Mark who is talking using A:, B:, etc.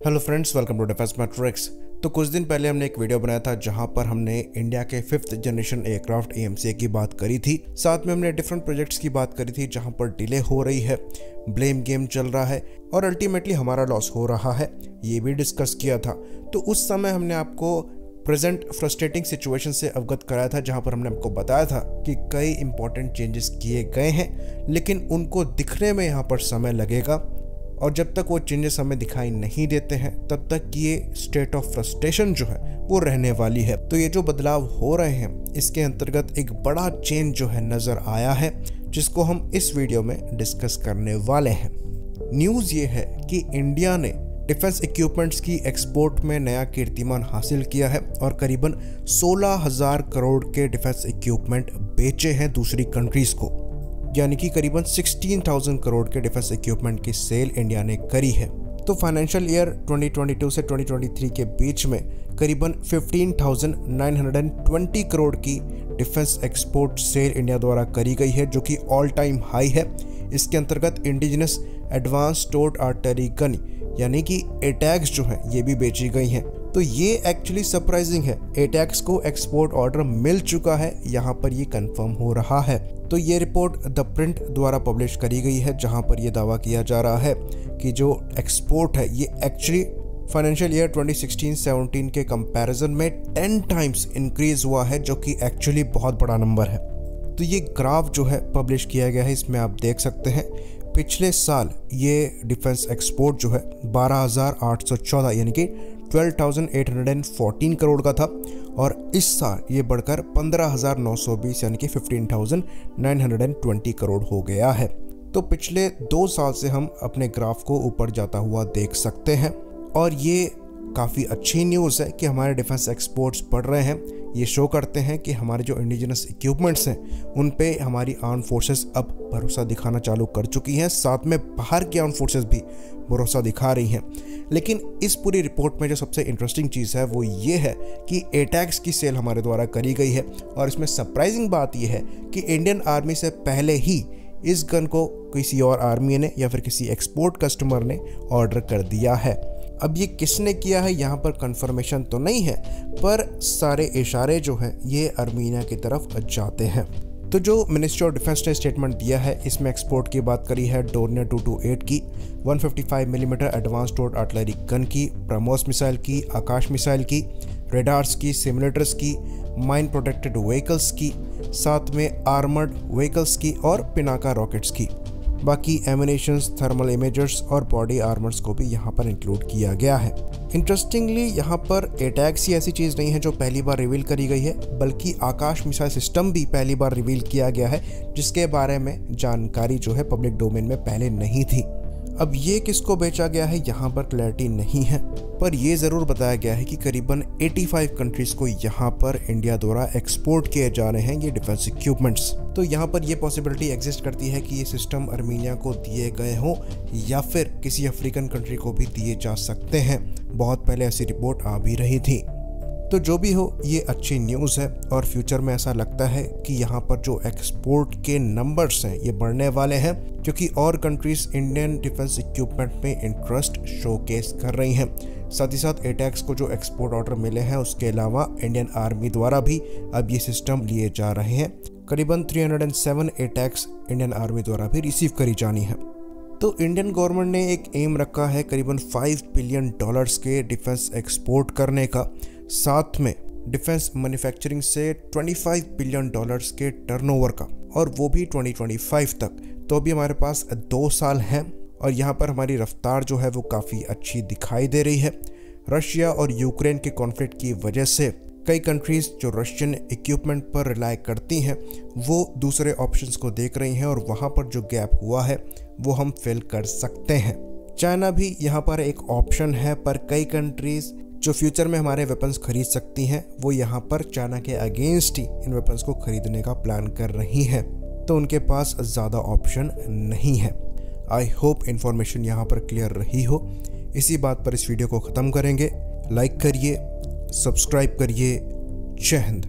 A: Hello friends, welcome to Defence Matrix. तो कुछ दिन पहले हमने एक वीडियो बनाया था जहां पर हमने इंडिया के 5th जनरेशन एयरक्राफ्ट AMCA की बात करी थी। साथ में हमने डिफरेंट प्रोजेक्ट्स की बात करी थी जहां पर डिले हो रही है, ब्लेम गेम चल रहा है और अल्टीमेटली हमारा लॉस हो रहा है, ये भी डिस्कस किया था। तो उस समय हमने आपको प्रेजेंट फ्रस्ट्रेटिंग सिचुएशन से अवगत कराया था जहां पर हमने आपको बताया था कि कई इंपॉर्टेंट चेंजेस किए गए हैं, लेकिन उनको दिखने में यहाँ पर समय लगेगा और जब तक वो चेंजेस हमें दिखाई नहीं देते हैं तब तक ये स्टेट ऑफ फ्रस्ट्रेशन जो है वो रहने वाली है। तो ये जो बदलाव हो रहे हैं इसके अंतर्गत एक बड़ा चेंज जो है नजर आया है, जिसको हम इस वीडियो में डिस्कस करने वाले हैं। न्यूज़ ये है कि इंडिया ने डिफेंस इक्विपमेंट्स की एक्सपोर्ट में नया कीर्तिमान हासिल किया है और करीबन 16,000 करोड़ के डिफेंस इक्विपमेंट बेचे हैं दूसरी कंट्रीज को, यानी कि करीबन 16,000 करोड़ के डिफेंस इक्विपमेंट की सेल इंडिया ने करी है। तो फाइनेंशियल ईयर 2022 से 2023 के बीच में करीबन 15,920 करोड़ की डिफेंस एक्सपोर्ट सेल इंडिया द्वारा करी गई है, जो कि ऑल टाइम हाई है। इसके अंतर्गत इंडिजिनस एडवांस टोर्ड आर्टिलरी गन यानी कि एटैक्स जो है ये भी बेची गई हैं। तो ये एक्चुअली सरप्राइजिंग है, एटैक्स को एक्सपोर्ट ऑर्डर मिल चुका है, यहाँ पर ये कंफर्म हो रहा है। तो ये रिपोर्ट द प्रिंट द्वारा पब्लिश करी गई है जहाँ पर ये दावा किया जा रहा है कि जो एक्सपोर्ट है ये एक्चुअली फाइनेंशियल ईयर 2016-17 के कंपैरिजन में 10 टाइम्स इंक्रीज हुआ है, जो कि एक्चुअली बहुत बड़ा नंबर है। तो ये ग्राफ जो है पब्लिश किया गया है, इसमें आप देख सकते हैं पिछले साल ये डिफेंस एक्सपोर्ट जो है 12,814 यानी कि 12,814 करोड़ का था और इस साल ये बढ़कर 15,920 यानी कि 15,920 करोड़ हो गया है। तो पिछले 2 साल से हम अपने ग्राफ को ऊपर जाता हुआ देख सकते हैं और ये काफ़ी अच्छी न्यूज़ है कि हमारे डिफेंस एक्सपोर्ट्स बढ़ रहे हैं। ये शो करते हैं कि हमारे जो इंडिजिनस इक्विपमेंट्स हैं उन पे हमारी आर्म फोर्सेस अब भरोसा दिखाना चालू कर चुकी हैं, साथ में बाहर की आर्म फोर्सेस भी भरोसा दिखा रही हैं। लेकिन इस पूरी रिपोर्ट में जो सबसे इंटरेस्टिंग चीज़ है वो ये है कि एटैक्स की सेल हमारे द्वारा करी गई है और इसमें सरप्राइजिंग बात यह है कि इंडियन आर्मी से पहले ही इस गन को किसी और आर्मी ने या फिर किसी एक्सपोर्ट कस्टमर ने ऑर्डर कर दिया है। अब ये किसने किया है यहाँ पर कंफर्मेशन तो नहीं है, पर सारे इशारे जो हैं ये आर्मीनिया की तरफ जाते हैं। तो जो मिनिस्ट्री ऑफ डिफेंस ने स्टेटमेंट दिया है इसमें एक्सपोर्ट की बात करी है डोर्नियर 228 की, 155 मिलीमीटर एडवांस टोर्ड आर्टिलरी गन की, ब्रह्मोस मिसाइल की, आकाश मिसाइल की, रेडार्स की, सिमुलेटर्स की, माइन प्रोटेक्टेड व्हीकल्स की, साथ में आर्मर्ड व्हीकल्स की और पिनाका रॉकेट्स की। बाकी एमिनेशंस, थर्मल इमेजर्स और बॉडी आर्मर्स को भी यहाँ पर इंक्लूड किया गया है। इंटरेस्टिंगली यहाँ पर एटैक्स ही ऐसी चीज़ नहीं है जो पहली बार रिवील करी गई है, बल्कि आकाश मिसाइल सिस्टम भी पहली बार रिवील किया गया है, जिसके बारे में जानकारी जो है पब्लिक डोमेन में पहले नहीं थी। अब ये किसको बेचा गया है यहाँ पर क्लैरिटी नहीं है, पर यह ज़रूर बताया गया है कि करीबन 85 कंट्रीज़ को यहाँ पर इंडिया द्वारा एक्सपोर्ट किए जा रहे हैं ये डिफेंस इक्विपमेंट्स। तो यहाँ पर ये पॉसिबिलिटी एग्जिस्ट करती है कि ये सिस्टम आर्मीनिया को दिए गए हों या फिर किसी अफ्रीकन कंट्री को भी दिए जा सकते हैं। बहुत पहले ऐसी रिपोर्ट आ भी रही थी। तो जो भी हो ये अच्छी न्यूज़ है और फ्यूचर में ऐसा लगता है कि यहाँ पर जो एक्सपोर्ट के नंबर्स हैं ये बढ़ने वाले हैं, क्योंकि और कंट्रीज इंडियन डिफेंस इक्विपमेंट में इंटरेस्ट शोकेस कर रही हैं। साथ ही साथ एटैक्स को जो एक्सपोर्ट ऑर्डर मिले हैं उसके अलावा इंडियन आर्मी द्वारा भी अब ये सिस्टम लिए जा रहे हैं। करीबन 307 एटैक्स इंडियन आर्मी द्वारा भी रिसीव करी जानी है। तो इंडियन गवर्नमेंट ने एक एम रखा है करीबन $5 बिलियन के डिफेंस एक्सपोर्ट करने का, साथ में डिफेंस मैन्युफैक्चरिंग से $25 बिलियन के टर्नओवर का, और वो भी 2025 तक। तो अभी हमारे पास 2 साल हैं और यहाँ पर हमारी रफ्तार जो है वो काफ़ी अच्छी दिखाई दे रही है। रशिया और यूक्रेन के कॉन्फ्लिक्ट की वजह से कई कंट्रीज जो रशियन इक्विपमेंट पर रिलाय करती हैं वो दूसरे ऑप्शंस को देख रही हैं और वहाँ पर जो गैप हुआ है वो हम फिल कर सकते हैं। चाइना भी यहाँ पर एक ऑप्शन है, पर कई कंट्रीज जो फ्यूचर में हमारे वेपन्स खरीद सकती हैं वो यहाँ पर चाइना के अगेंस्ट ही इन वेपन्स को खरीदने का प्लान कर रही हैं, तो उनके पास ज़्यादा ऑप्शन नहीं है। आई होप इन्फॉर्मेशन यहाँ पर क्लियर रही हो। इसी बात पर इस वीडियो को ख़त्म करेंगे। लाइक करिए, सब्सक्राइब करिए। जय हिंद।